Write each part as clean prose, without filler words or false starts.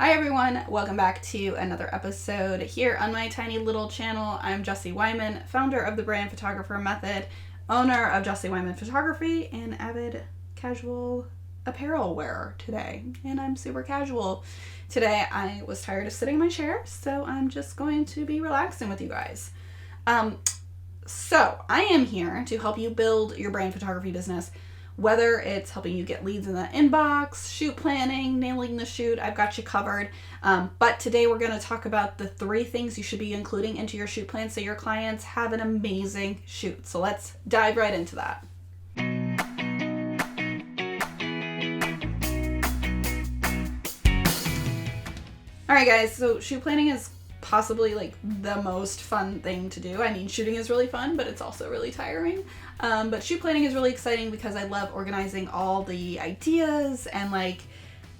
Hi everyone, welcome back to another episode here on my tiny little channel. I'm Jessie Wyman, founder of the Brand Photographer Method, owner of Jessie Wyman Photography, and avid casual apparel wearer today. And I'm super casual. Today I was tired of sitting in my chair, so I'm just going to be relaxing with you guys. So I am here to help you build your brand photography business. Whether it's helping you get leads in the inbox, shoot planning, nailing the shoot, I've got you covered. But today we're going to talk about the 3 things you should be including into your shoot plan so your clients have an amazing shoot. So let's dive right into that. All right, guys, so shoot planning is possibly like the most fun thing to do. I mean, shooting is really fun, but it's also really tiring. But shoot planning is really exciting because I love organizing all the ideas and like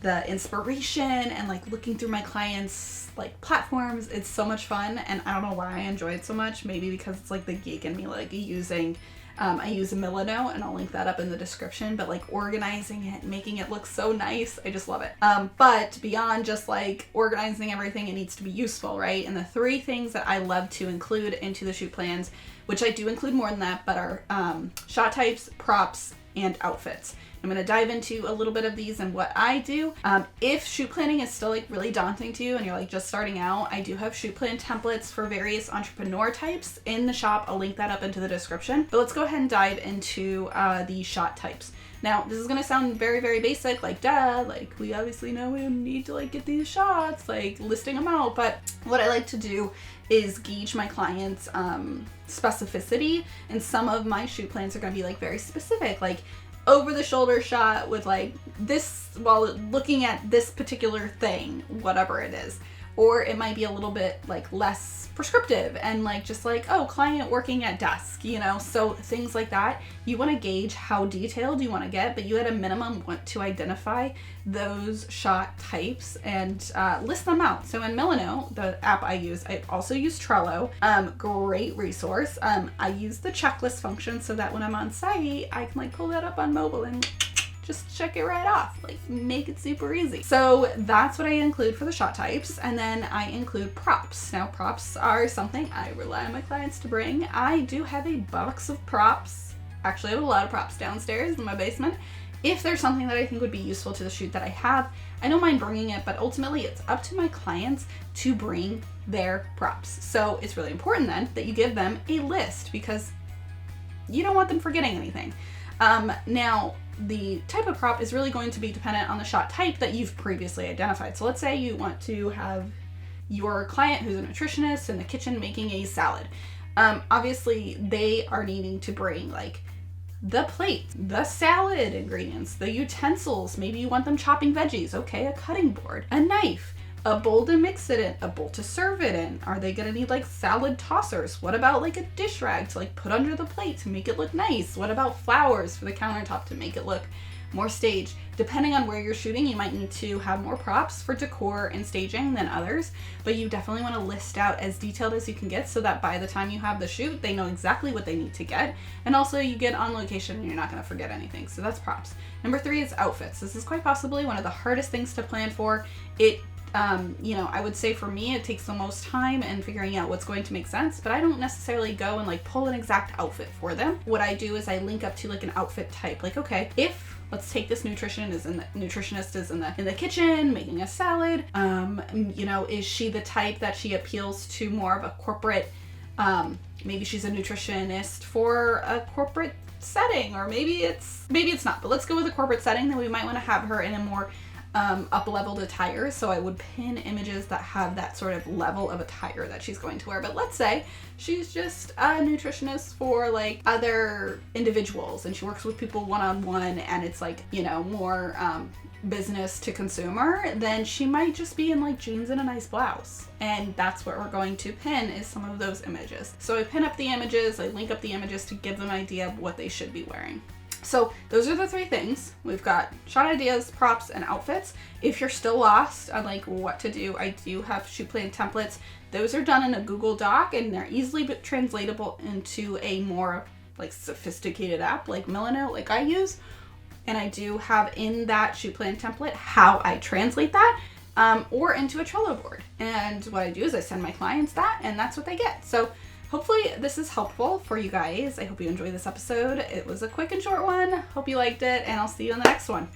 the inspiration and like looking through my clients' like platforms. It's so much fun, and I don't know why I enjoy it so much. Maybe because it's like the geek in me, like using I use Milano, and I'll link that up in the description, but like organizing it, making it look so nice, I just love it. But beyond just like organizing everything, it needs to be useful, right? And the 3 things that I love to include into the shoot plans, which I do include more than that, but are shot types, props, and outfits. I'm going to dive into a little bit of these and what I do. If shoot planning is still like really daunting to you and you're like just starting out, I do have shoot plan templates for various entrepreneur types in the shop. I'll link that up into the description. But let's go ahead and dive into the shot types. Now, this is going to sound very, very basic, like duh, like we obviously know we need to like get these shots, like listing them out. But what I like to do is gauge my clients' specificity, and some of my shoot plans are going to be like very specific, like over the shoulder shot with like this while looking at this particular thing, whatever it is. Or it might be a little bit like less prescriptive and like just like, oh, client working at desk, you know? So things like that, you want to gauge how detailed you want to get, but you at a minimum want to identify those shot types and list them out. So in Milano, the app I use, I also use Trello, great resource. I use the checklist function so that when I'm on site, I can like pull that up on mobile and just check it right off, like make it super easy. So that's what I include for the shot types. And then I include props. Now props are something I rely on my clients to bring. I do have a box of props. Actually, I have a lot of props downstairs in my basement. If there's something that I think would be useful to the shoot that I have, I don't mind bringing it, but ultimately it's up to my clients to bring their props. So it's really important then that you give them a list because you don't want them forgetting anything. Now, the type of prop is really going to be dependent on the shot type that you've previously identified. So let's say you want to have your client who's a nutritionist in the kitchen making a salad. Obviously, they are needing to bring like the plate, the salad ingredients, the utensils. Maybe you want them chopping veggies. Okay, a cutting board, a knife, a bowl to mix it in, a bowl to serve it in. Are they gonna need like salad tossers? What about like a dish rag to like put under the plate to make it look nice? What about flowers for the countertop to make it look more staged? Depending on where you're shooting, you might need to have more props for decor and staging than others, but you definitely want to list out as detailed as you can get so that by the time you have the shoot, they know exactly what they need to get. And also you get on location and you're not going to forget anything. So that's props. Number 3 is outfits. This is quite possibly one of the hardest things to plan for. I would say for me, it takes the most time in figuring out what's going to make sense, but I don't necessarily go and like pull an exact outfit for them. What I do is I link up to like an outfit type. Like, okay, if let's take this nutritionist is in the kitchen making a salad. Is she the type that she appeals to more of a corporate, maybe she's a nutritionist for a corporate setting, or maybe it's not, but let's go with a corporate setting. Then we might want to have her in a more up-leveled attire. So I would pin images that have that sort of level of attire that she's going to wear. But let's say she's just a nutritionist for like other individuals and she works with people one-on-one and it's like, more business to consumer, then she might just be in like jeans and a nice blouse. And that's what we're going to pin is some of those images. So I pin up the images, I link up the images to give them an idea of what they should be wearing. So those are the 3 things. We've got shot ideas, props, and outfits. If you're still lost on like what to do, I do have shoot plan templates. Those are done in a Google Doc and they're easily translatable into a more like sophisticated app like Milano, like I use. And I do have in that shoot plan template how I translate that or into a Trello board. And what I do is I send my clients that, and that's what they get. So hopefully this is helpful for you guys. I hope you enjoyed this episode. It was a quick and short one. Hope you liked it, and I'll see you in the next one.